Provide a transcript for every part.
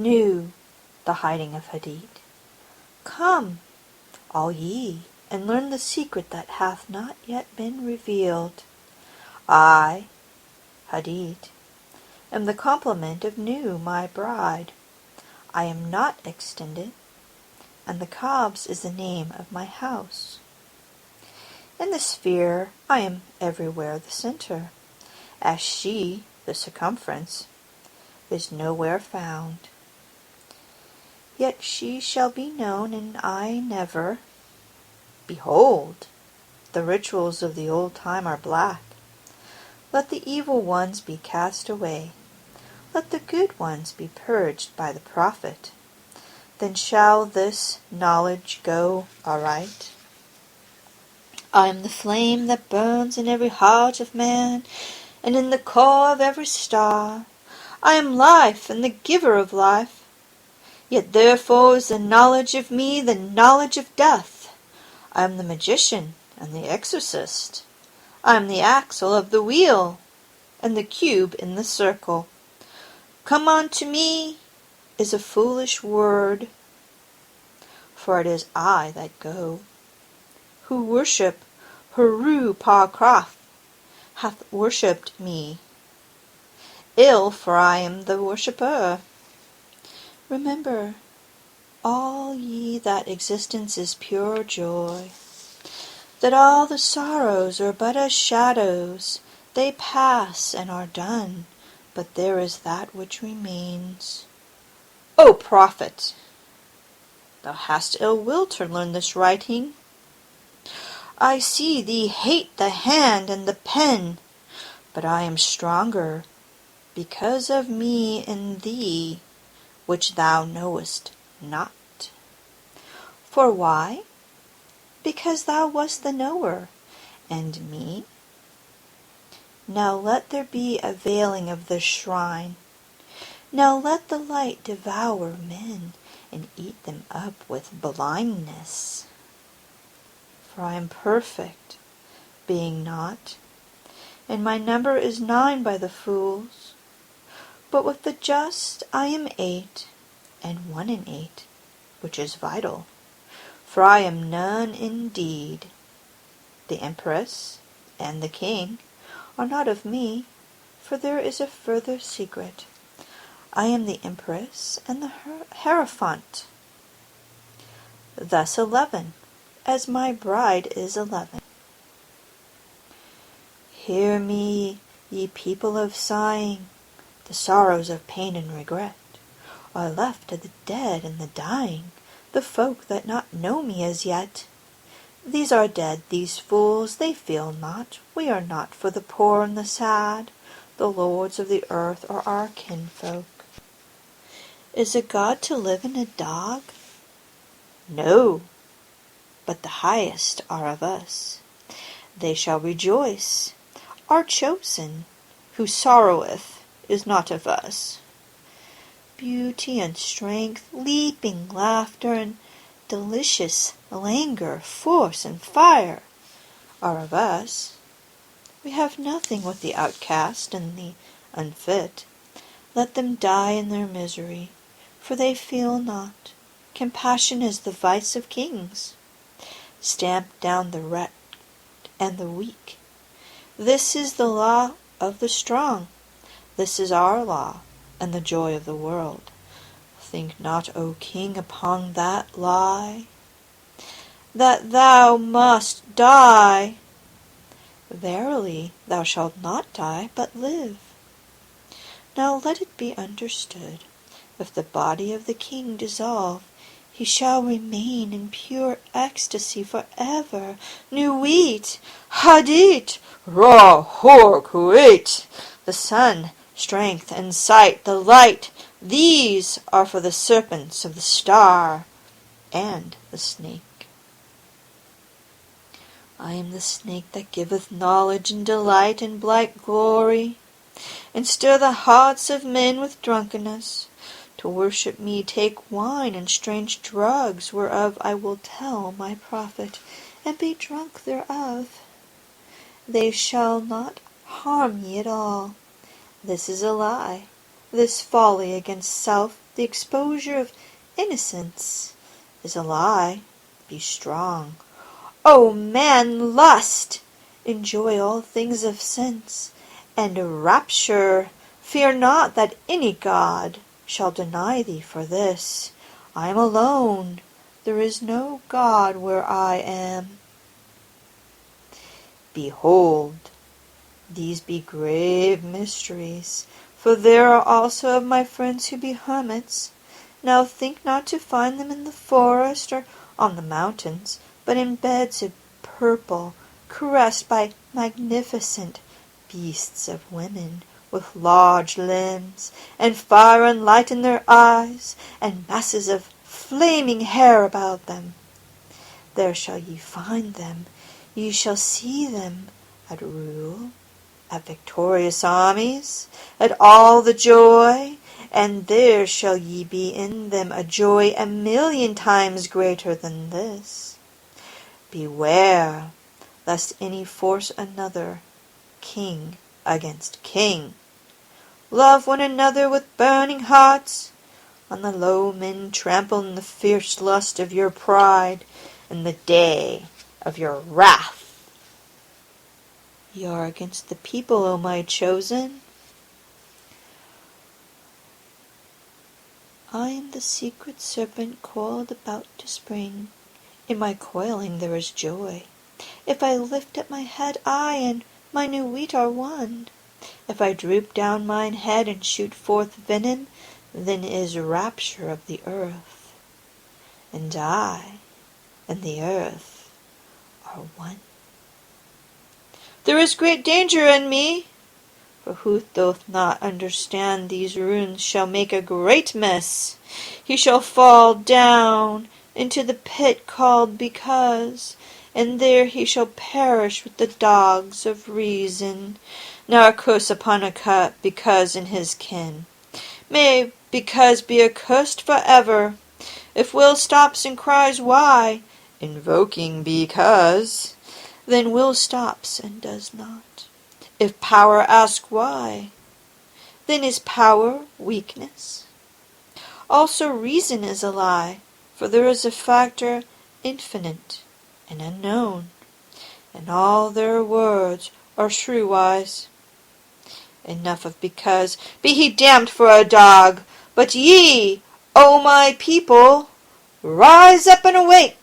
knew the hiding of Hadit. Come, all ye, and learn the secret that hath not yet been revealed. I, Hadit, am the complement of Nu, my bride. I am not extended, and the cobs is the name of my house. In the sphere I am everywhere the center, as she, the circumference, is nowhere found. Yet she shall be known, and I never. Behold, the rituals of the old time are black. Let the evil ones be cast away. Let the good ones be purged by the prophet. Then shall this knowledge go aright. I am the flame that burns in every heart of man, and in the core of every star. I am life, and the giver of life. Yet therefore is the knowledge of me the knowledge of death. I am the magician and the exorcist. I am the axle of the wheel, and the cube in the circle. Come unto me is a foolish word, for it is I that go. Who worship Ra-Hoor-Khuit hath worshipped me. Ill, for I am the worshipper. Remember, all ye, that existence is pure joy, that all the sorrows are but as shadows. They pass and are done, but there is that which remains. O prophet, thou hast ill will to learn this writing. I see thee hate the hand and the pen, but I am stronger, because of me in thee, which thou knowest not. For why? Because thou wast the knower, and me. Now let there be a veiling of this shrine. Now let the light devour men, and eat them up with blindness. For I am perfect, being not, and my number is 9 by the fools. But with the just I am 8, and 1 in 8, which is vital. For I am none indeed. The empress and the king are not of me, for there is a further secret. I am the empress and the hierophant. Thus 11, as my bride is 11. Hear me, ye people of sighing. The sorrows of pain and regret are left to the dead and the dying, the folk that not know me as yet. These are dead, these fools, they feel not. We are not for the poor and the sad. The lords of the earth are our kinfolk. Is a god to live in a dog? No, but the highest are of us. They shall rejoice. Our chosen, who sorroweth, is not of us. Beauty and strength, leaping laughter, and delicious languor, force and fire are of us. We have nothing with the outcast and the unfit. Let them die in their misery, for they feel not. Compassion is the vice of kings. Stamp down the wrecked and the weak. This is the law of the strong. This is our law, and the joy of the world. Think not, O king, upon that lie, that thou must die. Verily, thou shalt not die, but live. Now let it be understood, if the body of the king dissolve, he shall remain in pure ecstasy forever. Nuit, Hadit, Ra-Hoor-Khuit, the sun, strength, and sight, the light, these are for the serpents of the star and the snake. I am the snake that giveth knowledge and delight and bright glory, and stir the hearts of men with drunkenness. To worship me take wine and strange drugs, whereof I will tell my prophet, and be drunk thereof. They shall not harm ye at all. This is a lie, This folly against self, the exposure of innocence, is a lie. Be strong. O man, lust! Enjoy all things of sense, and rapture. Fear not that any god shall deny thee for this. I am alone. There is no god where I am. Behold, these be grave mysteries, for there are also of my friends who be hermits. Now think not to find them in the forest or on the mountains, but in beds of purple, caressed by magnificent beasts of women, with large limbs, and fire and light in their eyes, and masses of flaming hair about them. There shall ye find them. Ye shall see them at rule, at victorious armies, at all the joy, and there shall ye be in them a joy 1,000,000 times greater than this. Beware, lest any force another, king against king. Love one another with burning hearts. On the low men trample in the fierce lust of your pride, in the day of your wrath. Ye are against the people, O my chosen. I am the secret serpent coiled about to spring. In my coiling there is joy. If I lift up my head, I and my new wheat are one. If I droop down mine head and shoot forth venom, then is rapture of the earth. And I and the earth are one. There is great danger in me, for who doth not understand these runes shall make a great mess. He shall fall down into the pit called Because, and there he shall perish with the dogs of reason. Now a curse upon a cut Because and his kin. May Because be accursed for ever. If will stops and cries why, invoking Because, then will stops and does not. If power asks why, then is power weakness. Also reason is a lie, for there is a factor infinite and unknown, and all their words are shrewise. Enough of Because, be he damned for a dog. But ye, O my people, rise up and awake.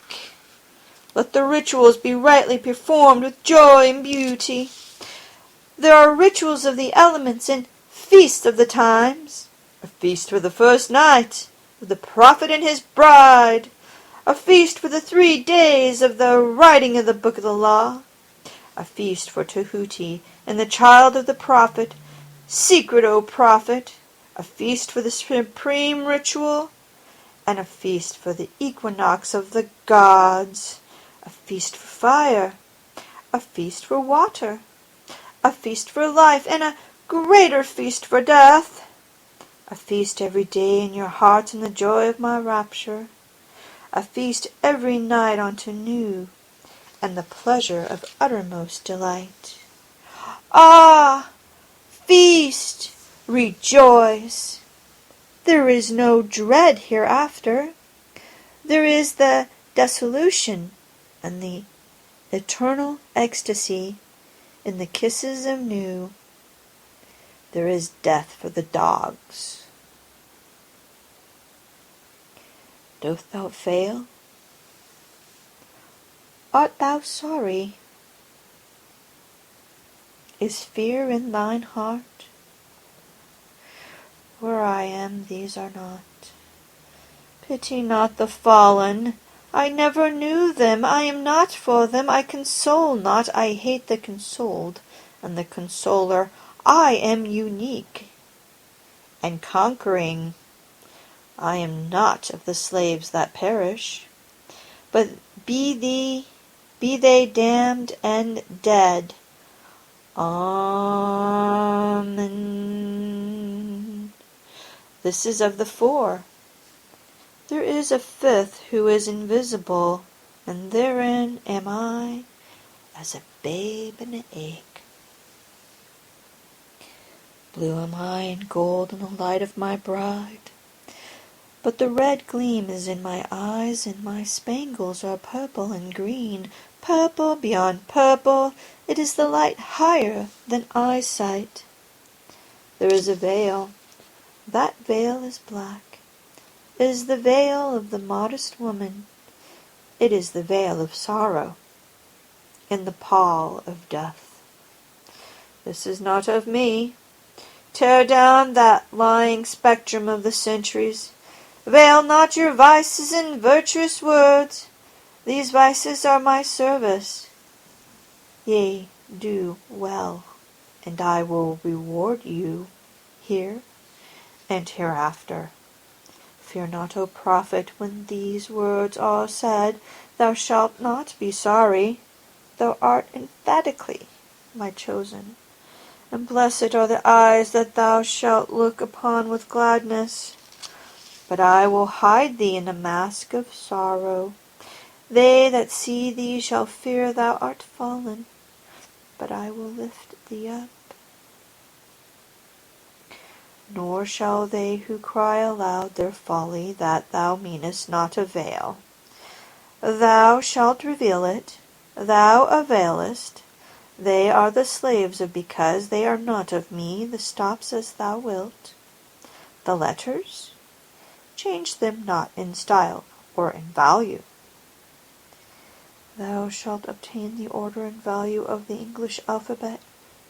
Let the rituals be rightly performed with joy and beauty. There are rituals of the elements and feasts of the times. A feast for the first night of the prophet and his bride. A feast for the 3 days of the writing of the book of the law. A feast for Tahuti and the child of the prophet, secret, O prophet. A feast for the supreme ritual, and a feast for the equinox of the gods. A feast for fire, a feast for water, a feast for life, and a greater feast for death. A feast every day in your hearts in the joy of my rapture. A feast every night unto new, and the pleasure of uttermost delight. Ah! Feast! Rejoice! There is no dread hereafter. There is the dissolution and the eternal ecstasy in the kisses of new. There is death for the dogs. Doth thou fail? Art thou sorry? Is fear in thine heart? Where I am, these are not. Pity not the fallen. I never knew them. I am not for them. I console not. I hate the consoled, and the consoler. I am unique and conquering. I am not of the slaves that perish. But be they damned and dead. Amen. This is of the 4. There is a 5th who is invisible, and therein am I as a babe in an egg. Blue am I and gold in the light of my bride. But the red gleam is in my eyes, and my spangles are purple and green. Purple beyond purple, it is the light higher than eyesight. There is a veil. That veil is black. It is the veil of the modest woman. It is the veil of sorrow, in the pall of death. This is not of me. Tear down that lying spectrum of the centuries. Veil not your vices in virtuous words. These vices are my service. Yea, do well, and I will reward you here and hereafter. Fear not, O prophet, when these words are said. Thou shalt not be sorry. Thou art emphatically my chosen. And blessed are the eyes that thou shalt look upon with gladness. But I will hide thee in a mask of sorrow. They that see thee shall fear thou art fallen, but I will lift thee up. Nor shall they who cry aloud their folly that thou meanest not avail. Thou shalt reveal it, thou availest. They are the slaves of because they are not of me, the stops as thou wilt. The letters? Change them not in style or in value. Thou shalt obtain the order and value of the English alphabet.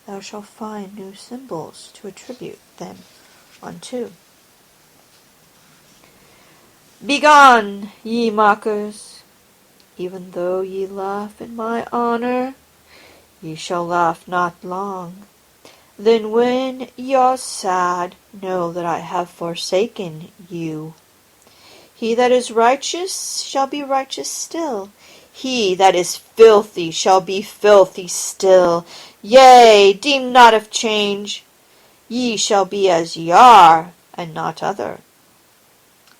Thou shalt find new symbols to attribute them unto. Begone, ye mockers! Even though ye laugh in my honor, ye shall laugh not long. Then when ye are sad, know that I have forsaken you. He that is righteous shall be righteous still. He that is filthy shall be filthy still. Yea, deem not of change. Ye shall be as ye are, and not other.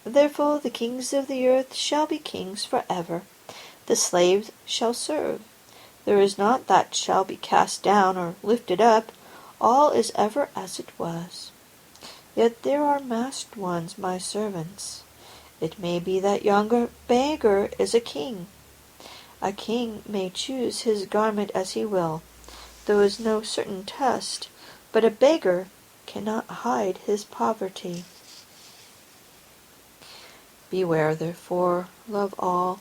Therefore the kings of the earth shall be kings for ever. The slaves shall serve. There is not that shall be cast down or lifted up. All is ever as it was. Yet there are masked ones, my servants. It may be that yonder beggar is a king. A king may choose his garment as he will. There is no certain test, but a beggar cannot hide his poverty. Beware, therefore, love all,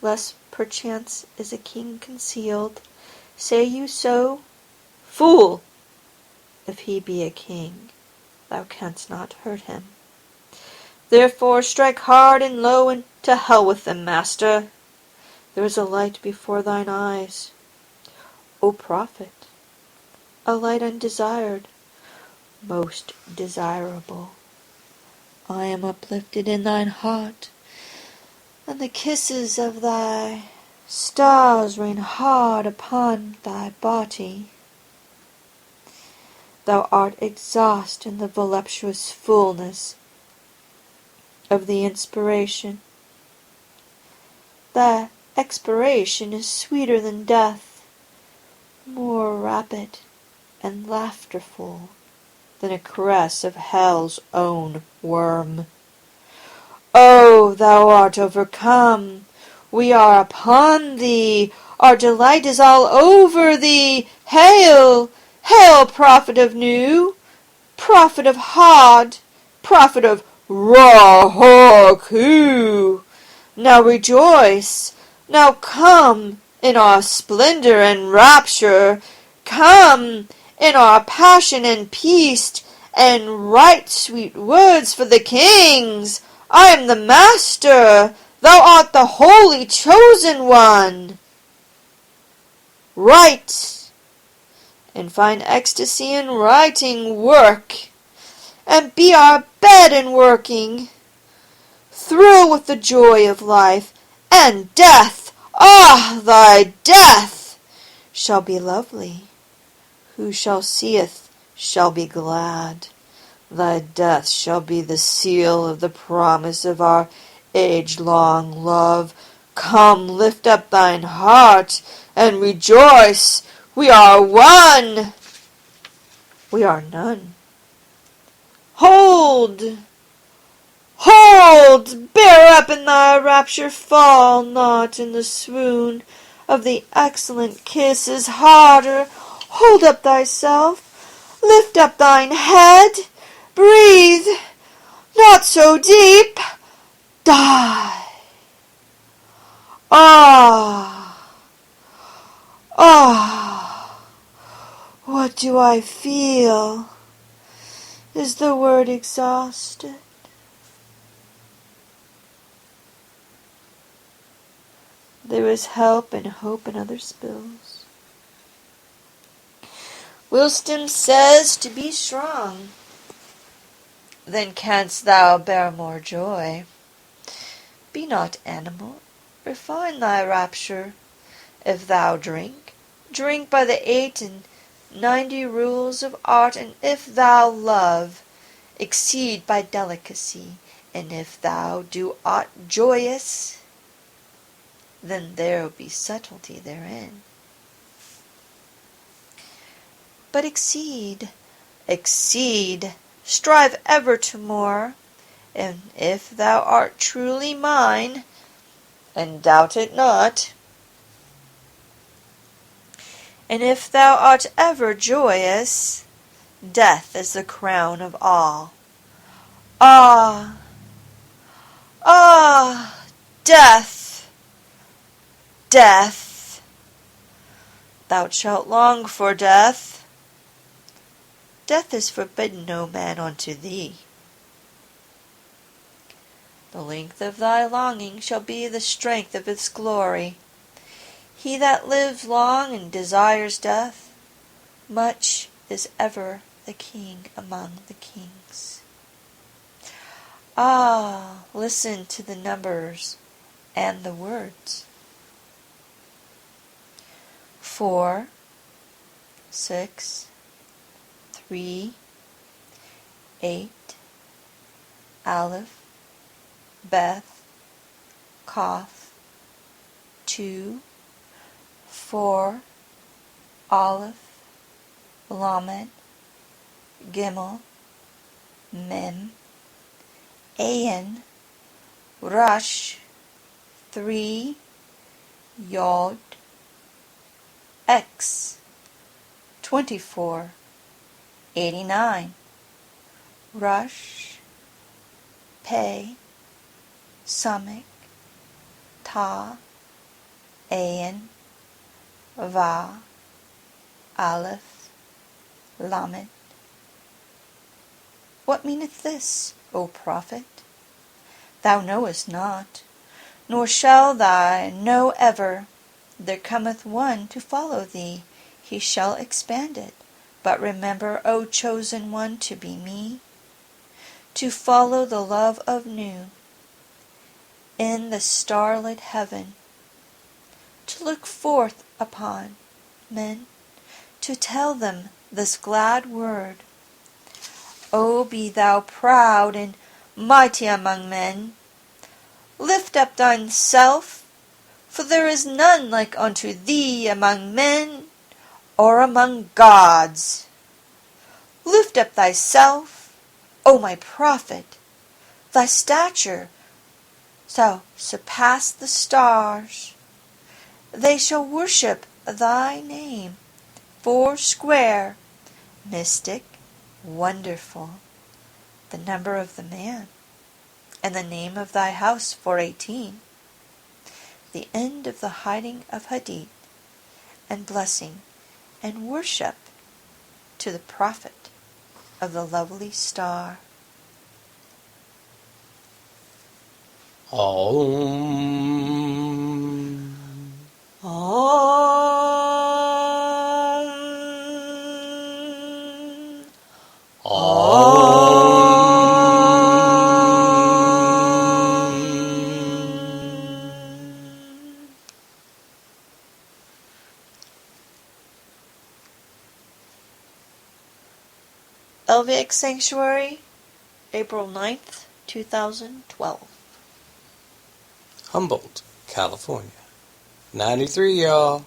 lest perchance is a king concealed. Say you so? Fool! If he be a king, thou canst not hurt him. Therefore strike hard and low, and to hell with them, master. There is a light before thine eyes, O prophet, a light undesired, most desirable. I am uplifted in thine heart, and the kisses of thy stars rain hard upon thy body. Thou art exhaust in the voluptuous fullness of the inspiration. The expiration is sweeter than death, more rapid and laughterful than a caress of hell's own worm. Oh, thou art overcome. We are upon thee. Our delight is all over thee. Hail, hail, prophet of Nu, prophet of Had, prophet of Ra-Hoor-Khuit. Now rejoice. Now come in our splendor and rapture. Come in our passion and peace, and write sweet words for the kings. I am the master. Thou art the holy chosen one. Write, and find ecstasy in writing. Work, and be our bed in working. Thrill with the joy of life, and death, ah, thy death shall be lovely. Who shall seeth shall be glad. Thy death shall be the seal of the promise of our age-long love. Come, lift up thine heart, and rejoice. We are one. We are none. Hold! Hold! Bear up in thy rapture, fall not in the swoon of the excellent kisses harder. Hold up thyself, lift up thine head, breathe, not so deep, die. Ah! Ah! What do I feel? Is the word exhausted? There is help and hope in other spills. Wisdom says to be strong, then canst thou bear more joy. Be not animal, refine thy rapture. If thou drink, drink by the 98 rules of art, and if thou love, exceed by delicacy, and if thou do aught joyous, then there be subtlety therein. But exceed, strive ever to more, and if thou art truly mine, and doubt it not, and if thou art ever joyous, death is the crown of all. Ah! Ah! Death! Death! Thou shalt long for death. Death is forbidden no man unto thee. The length of thy longing shall be the strength of its glory. He that lives long and desires death, much is ever the king among the kings. Ah, listen to the numbers and the words. 4, 6, 3, 8, Aleph, Beth, Koth, 2, 4, Aleph, Lamed, Gimel, Mem, Ayin, Rush, 3, Yod, X, 24, 89, Rush, Pei, Sumic, Ta, Ayin, Va, Aleph, Lamed. What meaneth this, O prophet? Thou knowest not, nor shall thou know ever. There cometh one to follow thee, he shall expand it. But remember, O chosen one, to be me, to follow the love of Nu in the starlit heaven, to look forth upon men, to tell them this glad word. O be thou proud and mighty among men. Lift up thyself, for there is none like unto thee among men or among gods. Lift up thyself, O my prophet, thy stature shall surpass the stars. They shall worship thy name, foursquare, mystic, wonderful, the number of the man, and the name of thy house 418, the end of the hiding of Hadit, and blessing and worship to the prophet of the lovely star. Om. Om. Om. LVX Sanctuary, April 9th, 2012. Humboldt, California. 93, y'all.